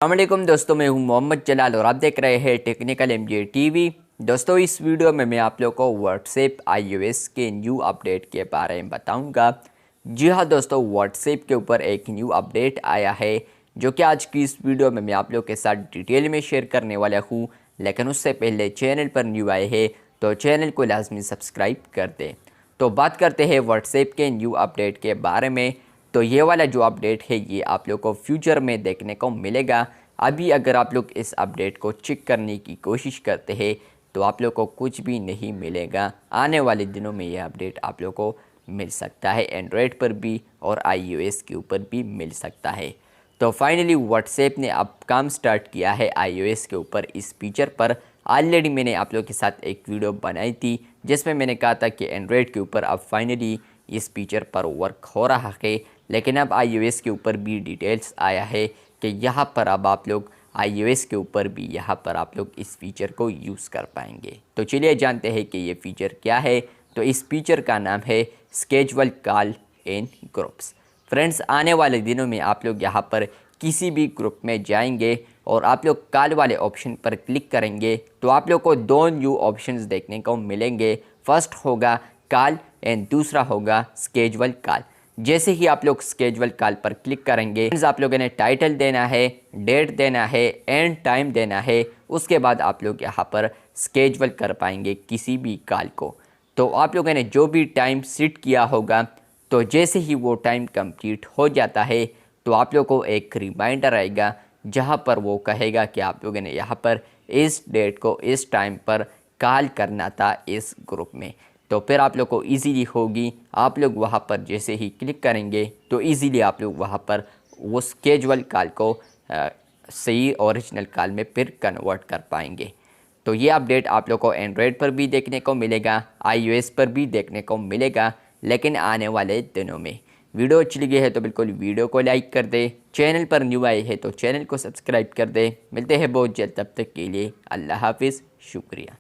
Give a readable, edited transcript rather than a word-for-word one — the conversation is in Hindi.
अस्सलामुअलैकुम दोस्तों, मैं हूं मोहम्मद जलाल और आप देख रहे हैं टेक्निकल एमजे टीवी। दोस्तों, इस वीडियो में मैं आप लोगों को व्हाट्सएप iOS के न्यू अपडेट के बारे में बताऊंगा। जी हां दोस्तों, व्हाट्सएप के ऊपर एक न्यू अपडेट आया है जो कि आज की इस वीडियो में मैं आप लोगों के साथ डिटेल में शेयर करने वाला हूं। लेकिन उससे पहले चैनल पर न्यू आए हैं तो चैनल को लाजमी सब्सक्राइब कर दें। तो बात करते हैं व्हाट्सएप के न्यू अपडेट के बारे में। तो ये वाला जो अपडेट है ये आप लोग को फ्यूचर में देखने को मिलेगा। अभी अगर आप लोग इस अपडेट को चेक करने की कोशिश करते हैं तो आप लोग को कुछ भी नहीं मिलेगा। आने वाले दिनों में ये अपडेट आप लोग को मिल सकता है, एंड्रॉयड पर भी और iOS के ऊपर भी मिल सकता है। तो फाइनली व्हाट्सएप ने अब काम स्टार्ट किया है iOS के ऊपर इस फीचर पर। ऑलरेडी मैंने आप लोगों के साथ एक वीडियो बनाई थी जिसमें मैंने कहा था कि एंड्रॉयड के ऊपर अब फाइनली इस फीचर पर वर्क हो रहा है, लेकिन अब iOS के ऊपर भी डिटेल्स आया है कि यहाँ पर अब आप लोग iOS के ऊपर भी यहाँ पर आप लोग इस फीचर को यूज़ कर पाएंगे। तो चलिए जानते हैं कि ये फ़ीचर क्या है। तो इस फीचर का नाम है schedule call in groups. Friends, आने वाले दिनों में आप लोग यहाँ पर किसी भी ग्रुप में जाएंगे और आप लोग कॉल वाले ऑप्शन पर क्लिक करेंगे तो आप लोग को दो न्यू ऑप्शंस देखने को मिलेंगे। फर्स्ट होगा कॉल एंड दूसरा होगा स्केजुअल कॉल। जैसे ही आप लोग स्केजुअल कॉल पर क्लिक करेंगे, आप लोगों ने टाइटल देना है, डेट देना है, एंड टाइम देना है। उसके बाद आप लोग यहाँ पर स्केजुअल कर पाएंगे किसी भी कॉल को। तो आप लोगों ने जो भी टाइम सेट किया होगा, तो जैसे ही वो टाइम कंप्लीट हो जाता है तो आप लोग को एक रिमाइंडर आएगा जहाँ पर वो कहेगा कि आप लोगों ने यहाँ पर इस डेट को इस टाइम पर कॉल करना था इस ग्रुप में। तो फिर आप लोग को इजीली होगी। आप लोग वहाँ पर जैसे ही क्लिक करेंगे तो इजीली आप लोग वहाँ पर वो स्केजुअल कॉल को सही ओरिजिनल कॉल में फिर कन्वर्ट कर पाएंगे। तो ये अपडेट आप लोग को एंड्रॉयड पर भी देखने को मिलेगा, iOS पर भी देखने को मिलेगा, लेकिन आने वाले दिनों में। वीडियो अच्छी लगी है तो बिल्कुल वीडियो को लाइक कर दे। चैनल पर न्यू आए हैं तो चैनल को सब्सक्राइब कर दे। मिलते हैं बहुत जल्द, तब तक के लिए अल्लाह हाफिज़, शुक्रिया।